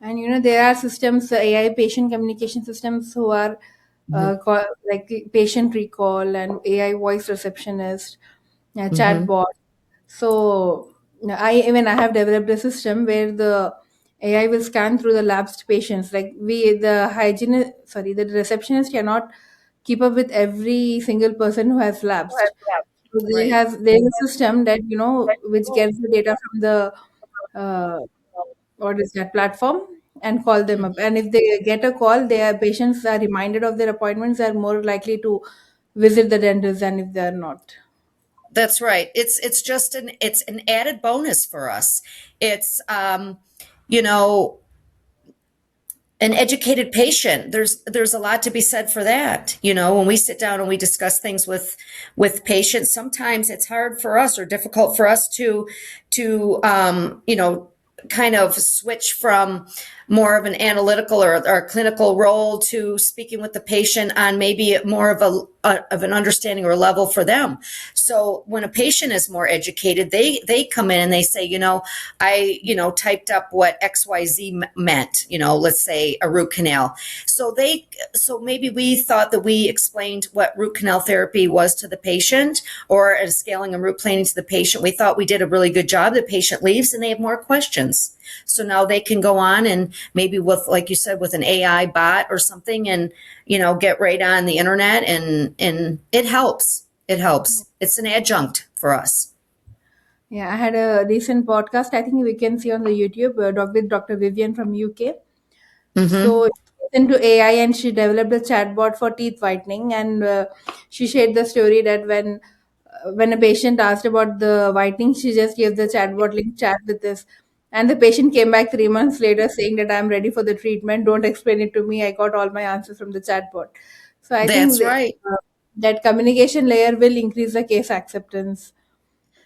And there are systems, AI patient communication systems who are Hmm. like patient recall and AI voice receptionist, Hmm. chatbot. So I have developed a system where the AI will scan through the lapsed patients. Like the receptionist cannot keep up with every single person who has lapsed. So Right. there is a system that which gets the data from the uh, what is that platform, and call them up. And if they get a call, their patients are reminded of their appointments, are more likely to visit the dentist than if they are not. That's right. It's just an added bonus for us. It's you know, an educated patient. There's a lot to be said for that. You know, when we sit down and we discuss things with patients, sometimes it's hard for us or difficult for us to you know, kind of switch from more of an analytical or clinical role to speaking with the patient on maybe more of of an understanding or level for them. So when a patient is more educated, they come in and they say, you know, I, you know, typed up what XYZ meant, you know, let's say a root canal. So maybe we thought that we explained what root canal therapy was to the patient, or a scaling and root planing to the patient. We thought we did a really good job. The patient leaves and they have more questions. So now they can go on and maybe with, like you said, with an AI bot or something, and, you know, get right on the internet, and it helps. It helps. It's an adjunct for us. Yeah, I had a recent podcast. I think we can see on the YouTube with Dr. Vivian from UK. So Mm-hmm. she's into AI, and she developed a chatbot for teeth whitening. And she shared the story that when a patient asked about the whitening, she just gave the chatbot link, chat with this, and the patient came back 3 months later saying that I'm ready for the treatment. Don't explain it to me. I got all my answers from the chatbot. So I think That's right. that communication layer will increase the case acceptance.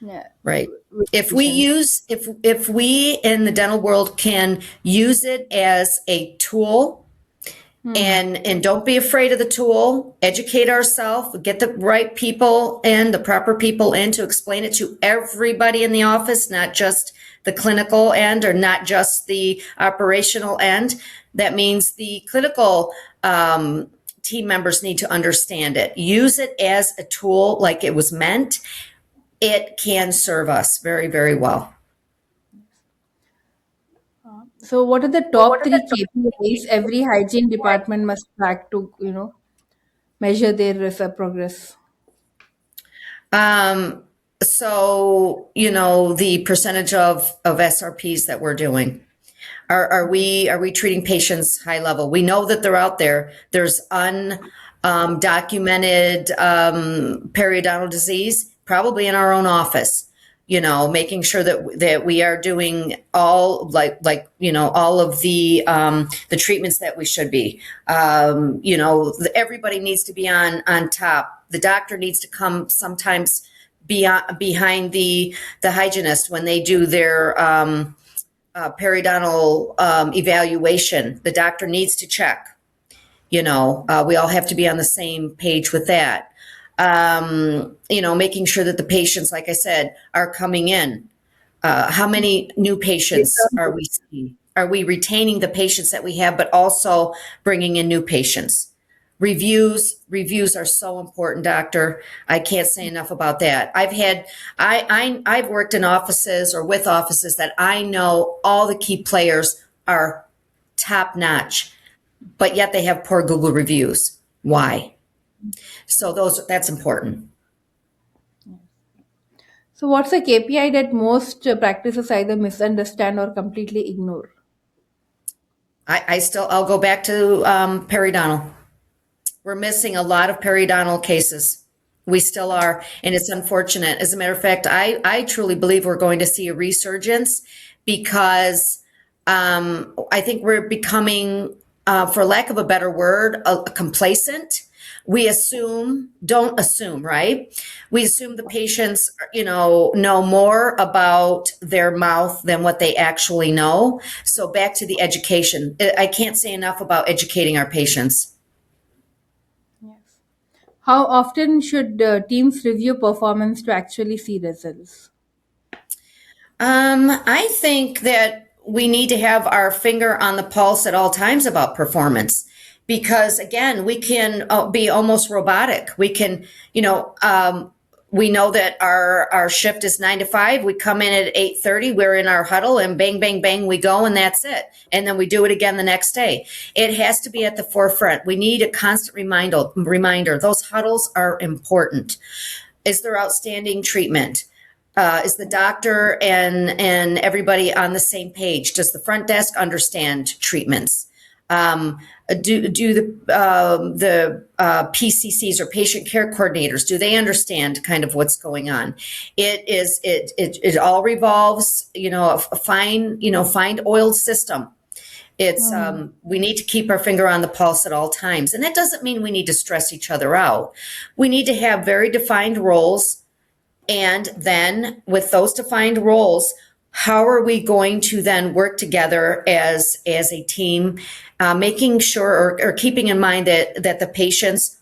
Yeah, Right. with If we patients. use, if we in the dental world can use it as a tool, Hmm. and don't be afraid of the tool, educate ourselves, get the right people in, the proper people in to explain it to everybody in the office, not just the clinical end or not just the operational end. That means the clinical team members need to understand it. Use it as a tool like it was meant. It can serve us very, very well. So, what are the top three KPIs every hygiene department must track to, measure their progress? Um, so, you know, the percentage of SRPs that we're doing. Are we treating patients high level? We know that they're out there. There's undocumented periodontal disease, probably in our own office. You know, making sure that we are doing all like you know, all of the treatments that we should be. You know, everybody needs to be on top. The doctor needs to come sometimes behind the hygienist when they do their periodontal evaluation. The doctor needs to check. You know, we all have to be on the same page with that. You know, making sure that the patients, like I said, are coming in. How many new patients are we seeing? Are we retaining the patients that we have, but also bringing in new patients? Reviews are so important, doctor. I can't say enough about that. I've worked in offices or with offices that I know all the key players are top notch, but yet they have poor Google reviews. Why? So that's important. So, what's a KPI that most practices either misunderstand or completely ignore? I'll go back to periodontal. We're missing a lot of periodontal cases. We still are, and it's unfortunate. As a matter of fact, I truly believe we're going to see a resurgence because I think we're becoming, for lack of a better word, complacent. We don't assume, right? We assume the patients, you know more about their mouth than what they actually know. So back to the education. I can't say enough about educating our patients. Yes. How often should teams review performance to actually see results? I think that we need to have our finger on the pulse at all times about performance because again, we can be almost robotic. We can, you know, we know that our shift is 9 to 5. We come in at 8:30. We're in our huddle and bang, bang, bang, we go and that's it. And then we do it again the next day. It has to be at the forefront. We need a constant reminder. Those huddles are important. Is there outstanding treatment? Is the doctor and everybody on the same page? Does the front desk understand treatments? Um, do the PCCs or patient care coordinators, do they understand kind of what's going on? It all revolves, a fine oiled system. It's Hmm. we need to keep our finger on the pulse at all times, and that doesn't mean we need to stress each other out. We need to have very defined roles, and then with those defined roles, how are we going to then work together as a team, making sure or keeping in mind that the patients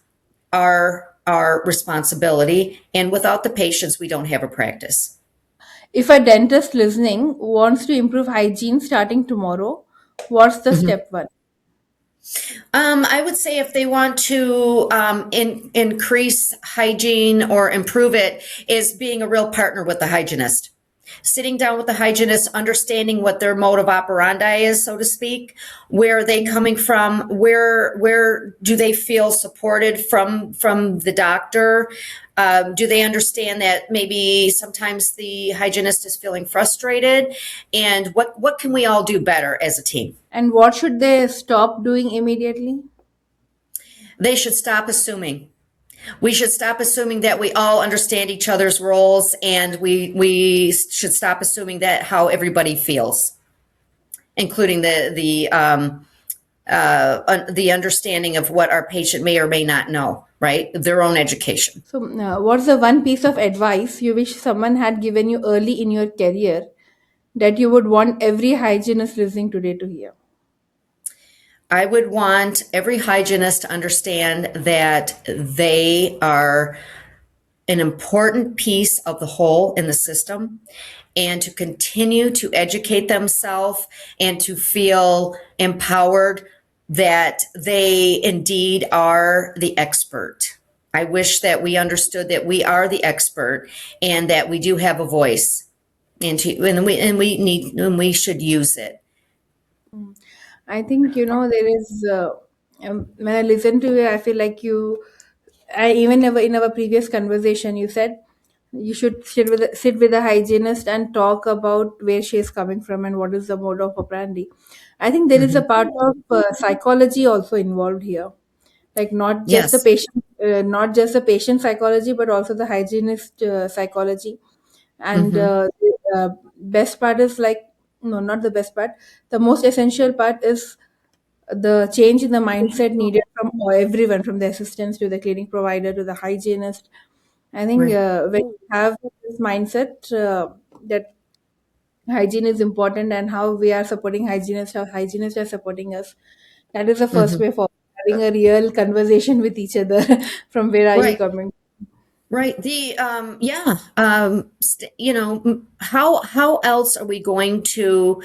are our responsibility, and without the patients, we don't have a practice. If a dentist listening wants to improve hygiene starting tomorrow, what's the step one? I would say if they want to increase hygiene or improve it, is being a real partner with the hygienist. Sitting down with the hygienist, understanding what their mode of operandi is, so to speak. Where are they coming from? Where do they feel supported from the doctor? Do they understand that maybe sometimes the hygienist is feeling frustrated? And what can we all do better as a team? And what should they stop doing immediately? They should stop assuming. We should stop assuming that we all understand each other's roles, and we should stop assuming that how everybody feels, including the understanding of what our patient may or may not know, right? Their own education. So, what's the one piece of advice you wish someone had given you early in your career that you would want every hygienist listening today to hear? I would want every hygienist to understand that they are an important piece of the whole in the system, and to continue to educate themselves and to feel empowered that they indeed are the expert. I wish that we understood that we are the expert and that we do have a voice, and we should use it. I think there is. When I listen to you, I feel like I even never in our previous conversation you said you should sit with a hygienist and talk about where she is coming from and what is the mode of operandi. I think there is a Mhm. part of psychology also involved here, like Yes. not just the patient psychology, but also the hygienist psychology. And Hmm. the best part is like, no, not the best part. The most essential part is the change in the mindset needed from everyone, from the assistants to the clinic provider to the hygienist. I think Right. when you have this mindset that hygiene is important and how we are supporting hygienists, how hygienists are supporting us, that is the first Hmm. way for having a real conversation with each other. From where are you Right. coming? Right. How else are we going to,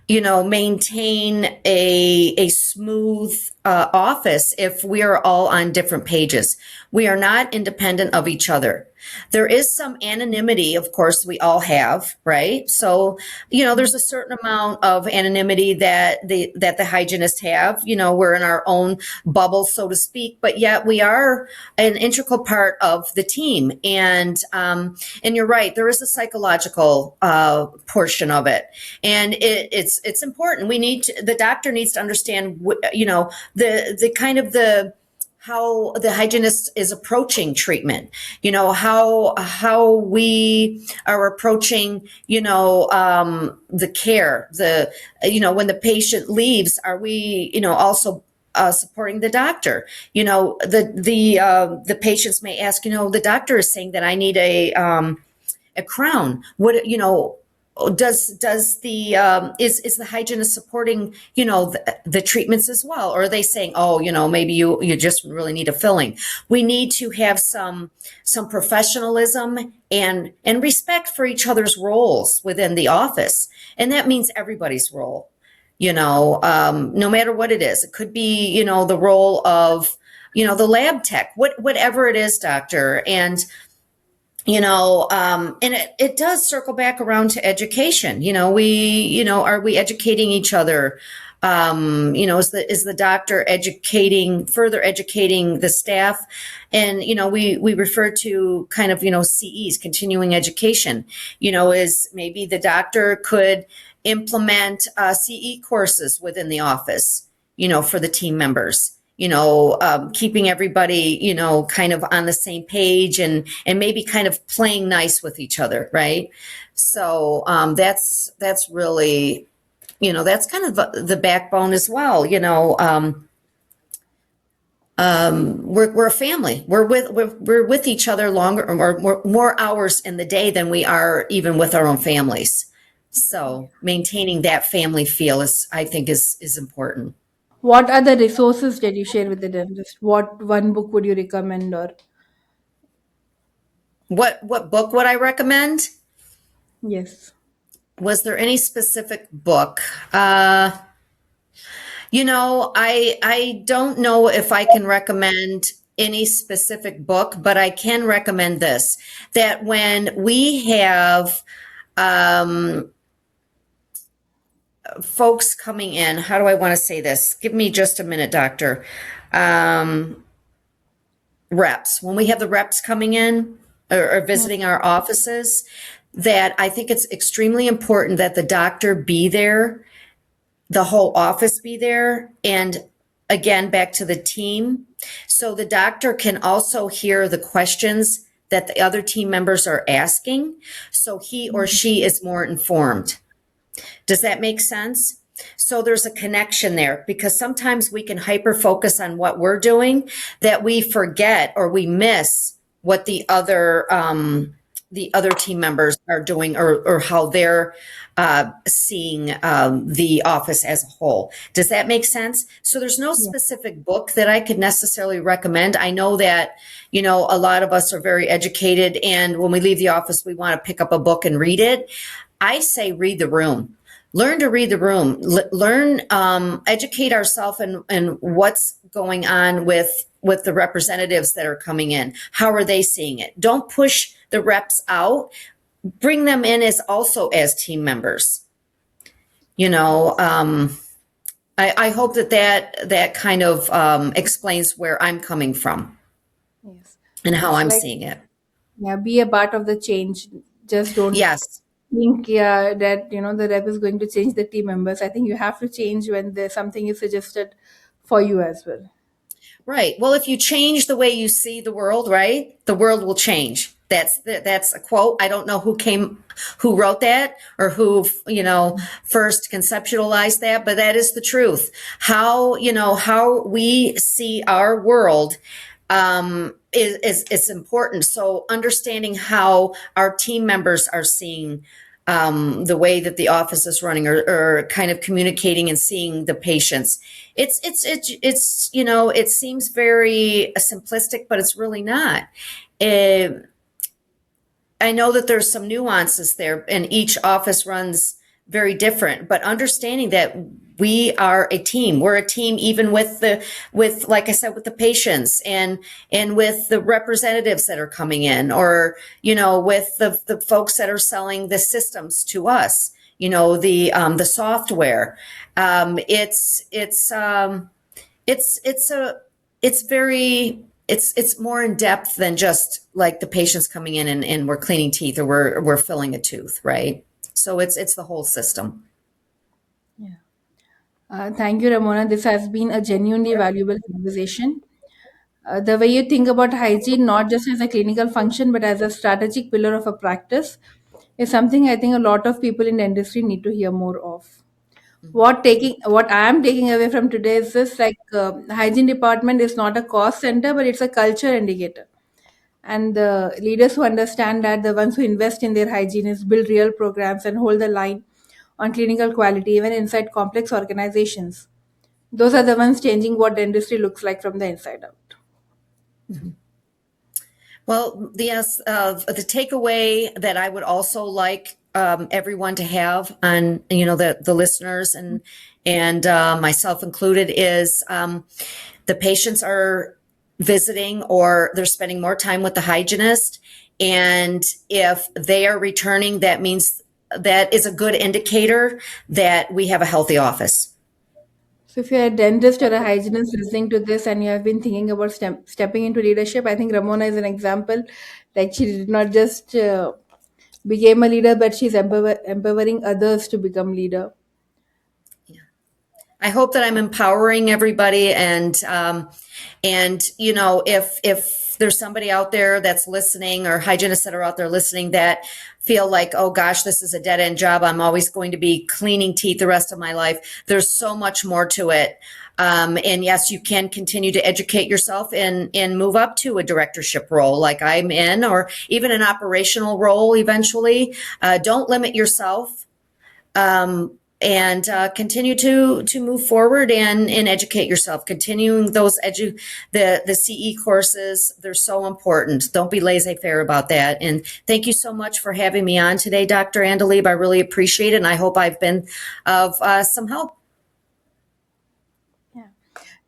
maintain a smooth office if we are all on different pages? We are not independent of each other. There is some anonymity, of course, we all have, right? So, there's a certain amount of anonymity that the hygienists have. We're in our own bubble, so to speak, but yet we are an integral part of the team. And you're right, there is a psychological portion of it, and it's important. The doctor needs to understand, the kind of the how the hygienist is approaching treatment, how we are approaching, the care, when the patient leaves, are we, also supporting the doctor? The patients may ask, the doctor is saying that I need a crown. What, does the is the hygienist supporting, the treatments as well, or are they saying, oh, maybe you just really need a filling? We need to have some professionalism and respect for each other's roles within the office, and that means everybody's role. No matter what it is, it could be, the role of, the lab tech, whatever it is, doctor. And it does circle back around to education. Are we educating each other? Is the doctor further educating the staff? And, we refer to kind of, CEs, continuing education, is maybe the doctor could implement CE courses within the office, for the team members. Keeping everybody, kind of on the same page and maybe kind of playing nice with each other, right? So that's really, that's kind of the backbone as well. We're a family. We're with each other longer or more hours in the day than we are even with our own families. So maintaining that family feel I think is important. What other resources did you share with the dentist? What one book would you recommend? Or What book would I recommend? yes, Was there any specific book? I don't know if I can recommend any specific book, but I can recommend this, that when we have folks coming in, how do I want to say this? Give me just a minute, doctor. Reps, when we have the reps coming in or visiting our offices, that I think it's extremely important that the doctor be there, the whole office be there, and again, back to the team. So the doctor can also hear the questions that the other team members are asking, so he or she is more informed. Does that make sense? So there's a connection there, because sometimes we can hyper focus on what we're doing that we forget or we miss what the other team members are doing, or how they're seeing the office as a whole. Does that make sense? So there's no yeah, specific book that I could necessarily recommend. I know that, a lot of us are very educated, and when we leave the office, we want to pick up a book and read it. I say read the room. Learn to read the room. Learn, educate ourselves and what's going on with the representatives that are coming in. How are they seeing it? Don't push the reps out. Bring them in as team members. I hope that kind of explains where I'm coming from yes. and how It's I'm like, seeing it. yeah, be a part of the change. Just don't Yes. think, yeah, that the rep is going to change the team members. I think you have to change when there's something is suggested for you as well. Right. Well, if you change the way you see the world, right, the world will change. That's a quote. I don't know who wrote that, or who, first conceptualized that, but that is the truth. How we see our world, is important. So understanding how our team members are seeing the way that the office is running, or kind of communicating and seeing the patients. It seems very simplistic, but it's really not. Uh, I know that there's some nuances there, and each office runs very different, but understanding that we are a team. We're a team, even like I said, with the patients and with the representatives that are coming in, or, with the folks that are selling the systems to us, the software. It's very, it's more in depth than just like the patients coming in and we're cleaning teeth, or we're filling a tooth, right? So it's the whole system. Yeah. Thank you, Ramona. This has been a genuinely valuable conversation. The way you think about hygiene, not just as a clinical function, but as a strategic pillar of a practice, is something I think a lot of people in the industry need to hear more of. What I am taking away from today is this: like, hygiene department is not a cost center, but it's a culture indicator. And the leaders who understand that, the ones who invest in their hygienists, build real programs, and hold the line on clinical quality, even inside complex organizations, those are the ones changing what the industry looks like from the inside out. Well, yes, the takeaway that I would also like everyone to have, on, the listeners and myself included, is the patients are visiting, or they're spending more time with the hygienist, and if they are returning, that means that is a good indicator that we have a healthy office. So, if you're a dentist or a hygienist listening to this and you have been thinking about stepping into leadership, I think Ramona is an example. Like, she did not just became a leader, but she's empowering others to become leader. I hope that I'm empowering everybody, and if there's somebody out there that's listening, or hygienists that are out there listening that feel like, oh gosh, this is a dead end job, I'm always going to be cleaning teeth the rest of my life. There's so much more to it. And yes, you can continue to educate yourself and move up to a directorship role like I'm in, or even an operational role eventually. Don't limit yourself, and continue to move forward and educate yourself. Continuing those the CE courses, they're so important. Don't be laissez-faire about that. And thank you so much for having me on today, Dr. Andaleeb. I really appreciate it, and I hope I've been of some help. Yeah.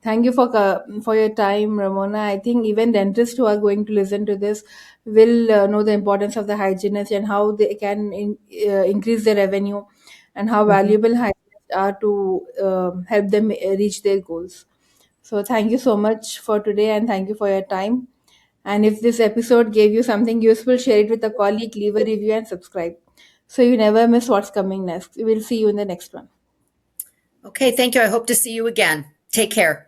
Thank you for your time, Ramona. I think even dentists who are going to listen to this will know the importance of the hygienist and how they can increase their revenue, and how Mhm. valuable hygienists are to help them reach their goals. So, thank you so much for today, and thank you for your time. And if this episode gave you something useful, share it with a colleague, leave a review, and subscribe so you never miss what's coming next. We'll see you in the next one. Okay, thank you. I hope to see you again. Take care.